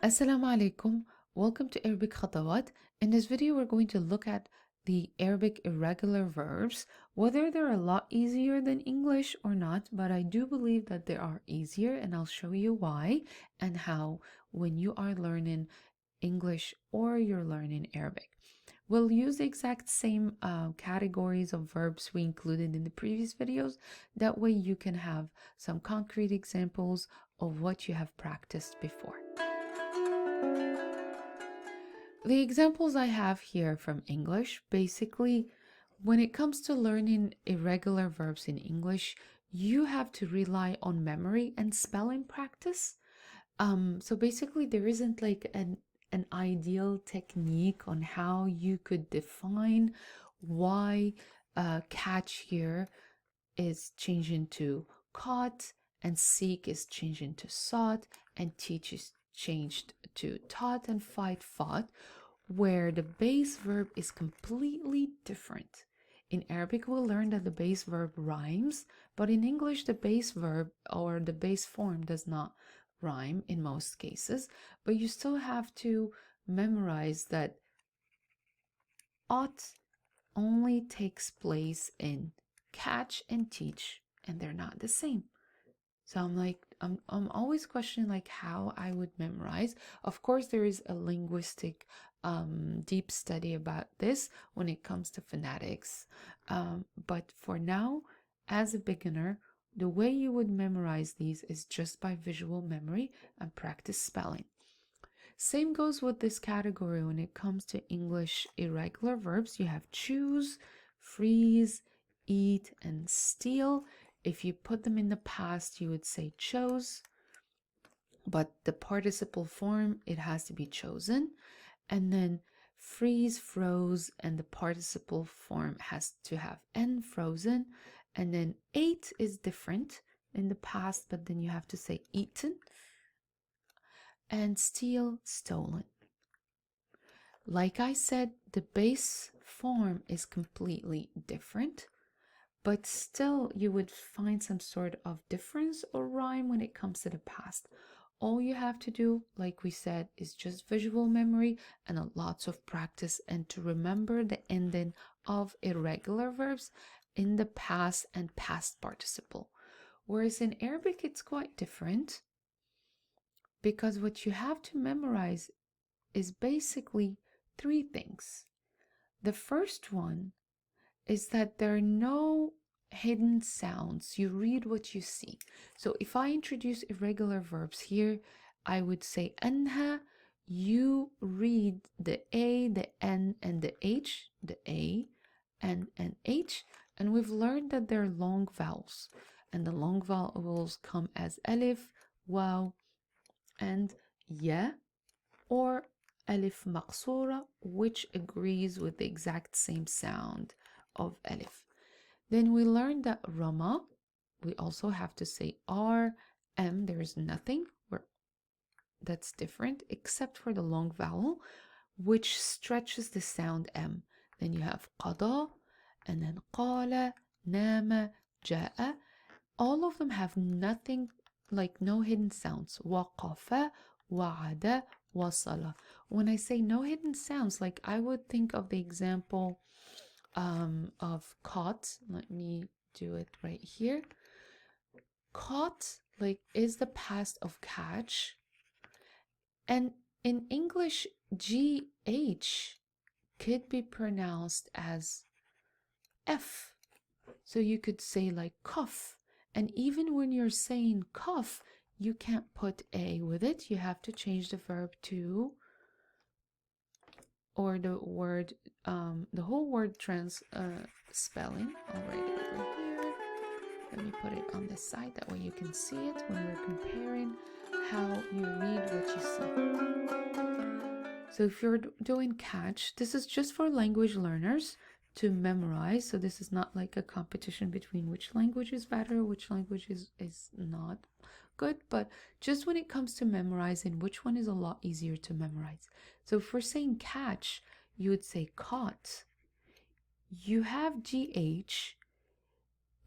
Assalamu alaikum. Welcome to Arabic Khatawaat. In this video, we're going to look at the Arabic irregular verbs, whether they're a lot easier than English or not, but I do believe that they are easier, and I'll show you why and how when you are learning English or you're learning Arabic. We'll use the exact same categories of verbs we included in the previous videos. That way you can have some concrete examples of what you have practiced before. The examples I have here from English, basically, when it comes to learning irregular verbs in English, you have to rely on memory and spelling practice. So basically, there isn't like an ideal technique on how you could define why catch here is changing to caught and seek is changing to sought and teach is changed to taught and fight fought, where the base verb is completely different. In Arabic, we'll learn that the base verb rhymes, but in English, the base verb or the base form does not rhyme in most cases, but you still have to memorize that ought only takes place in catch and teach, and they're not the same. So I'm always questioning like how I would memorize. Of course, there is a linguistic deep study about this when it comes to phonetics. But for now, as a beginner, the way you would memorize these is just by visual memory and practice spelling. Same goes with this category when it comes to English irregular verbs. You have choose, freeze, eat, and steal. If you put them in the past, you would say chose, but the participle form, it has to be chosen. And then freeze, froze, and the participle form has to have n, frozen. And then ate is different in the past, but then you have to say eaten. And steal, stolen. Like I said, the base form is completely different, but still you would find some sort of difference or rhyme when it comes to the past. All you have to do, like we said, is just visual memory and lots of practice, and to remember the ending of irregular verbs in the past and past participle. Whereas in Arabic, it's quite different, because what you have to memorize is basically three things. The first one is that there are no hidden sounds. You read what you see. So if I introduce irregular verbs here, I would say anha. You read the A, the N, and the H, the A, N, and H, and we've learned that they're long vowels, and the long vowels come as alif, waw, and ya, or alif maqsura, which agrees with the exact same sound of alif. Then we learned that Rama, we also have to say R, M, there is nothing that's different except for the long vowel, which stretches the sound M. Then you have Qada, and then Qala, Nama, Ja'a. All of them have nothing, like no hidden sounds. Waqafa, Wa'ada, Wasala. When I say no hidden sounds, like I would think of the example of caught. Let me do it right here. Caught, like, is the past of catch, and in English, GH could be pronounced as F. So you could say like cough, and even when you're saying cough, you can't put A with it. You have to change the verb to, or the word, the whole word spelling. I'll write it over here. Let me put it on this side, that way you can see it when we're comparing how you read what you see. So if you're doing catch, this is just for language learners to memorize. So this is not like a competition between which language is better, which language is not good, but just when it comes to memorizing, which one is a lot easier to memorize. So if we're saying catch, you would say caught. You have GH.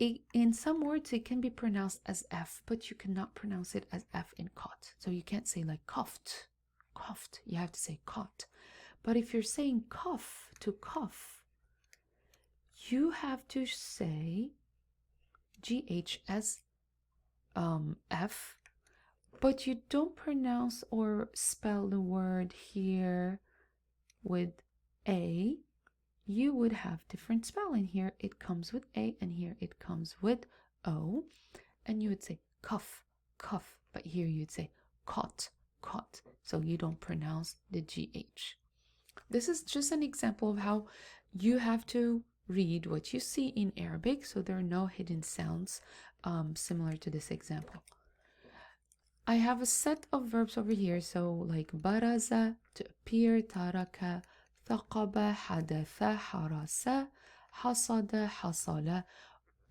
in some words it can be pronounced as F, but you cannot pronounce it as F in caught. So you can't say like coughed, coughed. You have to say caught. But if you're saying cough to cough, you have to say GH as F, but you don't pronounce or spell the word here with A. You would have different spelling. Here it comes with A and here it comes with O, and you would say cough, cough, but here you'd say caught, caught. So you don't pronounce the GH. This is just an example of how you have to read what you see in Arabic, so there are no hidden sounds similar to this example. I have a set of verbs over here, so like baraza, to appear, taraka, ثقب, حدث, حرس, حصد, حصل.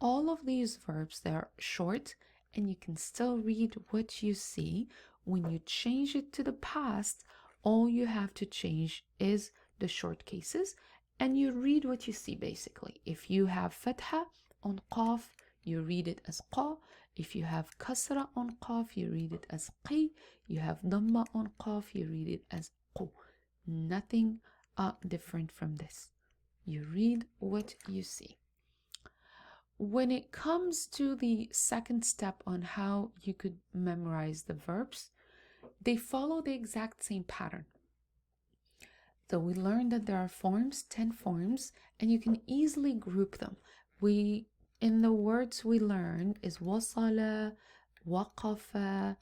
All of these verbs, they're short and you can still read what you see. When you change it to the past, all you have to change is the short cases and you read what you see basically. If you have fatha on qaf, you read it as qa. If you have kasra on qaf, you read it as qi. You have dhamma on qaf, you read it as qu. Nothing different from this. You read what you see. When it comes to the second step on how you could memorize the verbs, they follow the exact same pattern. So we learned that there are forms, 10 forms, and you can easily group them. In the words we learned is wasala, waqafa,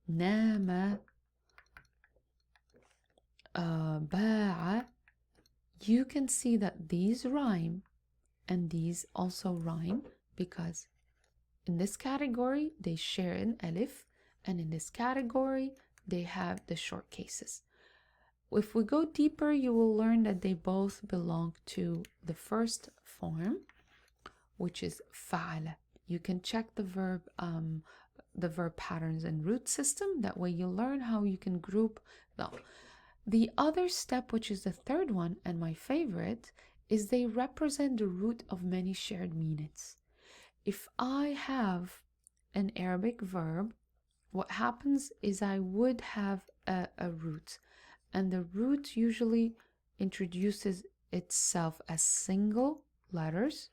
nama, ba'a. You can see that these rhyme and these also rhyme because in this category they share an alif, and in this category they have the short cases. If we go deeper, you will learn that they both belong to the first form, which is fa'ala. You can check the verb patterns and root system. That way you learn how you can group them. The other step, which is the third one and my favorite, is they represent the root of many shared meanings. If I have an Arabic verb, what happens is I would have a root, and the root usually introduces itself as single letters,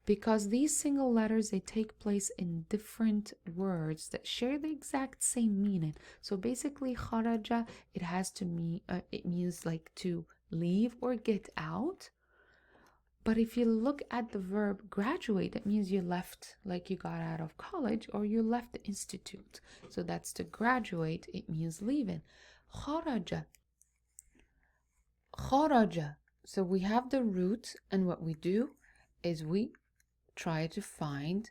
because these single letters, they take place in different words that share the exact same meaning. So basically kharaja, it has to mean it means like to leave or get out. But if you look at the verb graduate, that means you left, like you got out of college or you left the institute. So that's to graduate, it means leaving. Kharaja, kharaja. So we have the root, and what we do is we try to find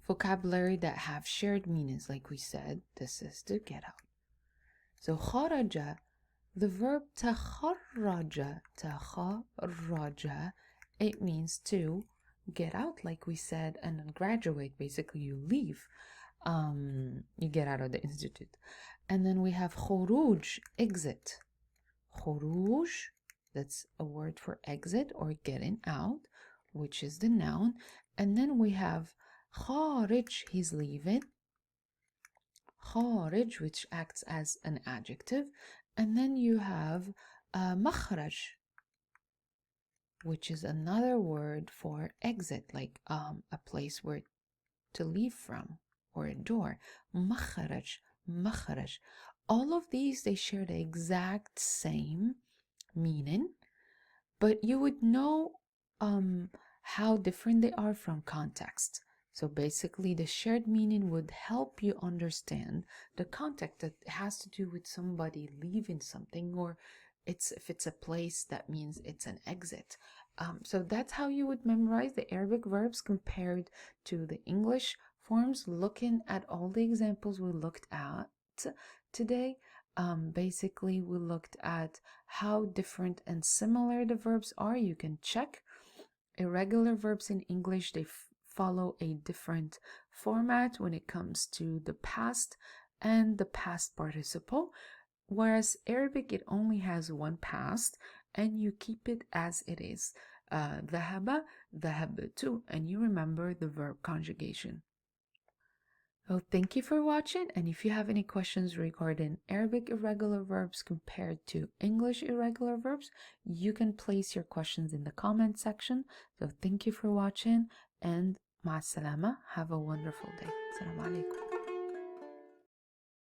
vocabulary that have shared meanings. Like we said, this is to get out. So kharaja, the verb takharraja, takharraja, it means to get out, like we said, and then graduate, basically you leave, you get out of the institute. And then we have khuruj, exit. Khuruj, that's a word for exit or getting out, which is the noun. And then we have kharij, he's leaving. Kharij, which acts as an adjective. And then you have makhraj, which is another word for exit, like a place where to leave from, or a door. Makhraj, makhraj. All of these, they share the exact same meaning, but you would know how different they are from context. So basically the shared meaning would help you understand the context that has to do with somebody leaving something, or if it's a place, that means it's an exit. So that's how you would memorize the Arabic verbs compared to the English forms. Looking at all the examples we looked at today, basically we looked at how different and similar the verbs are. You can check irregular verbs in English, they follow a different format when it comes to the past and the past participle, whereas Arabic, it only has one past and you keep it as it is. ذهب, ذهبت, and you remember the verb conjugation. So thank you for watching, and if you have any questions regarding Arabic irregular verbs compared to English irregular verbs, you can place your questions in the comment section. So thank you for watching, and مع السلامة. Have a wonderful day. Assalamu alaikum.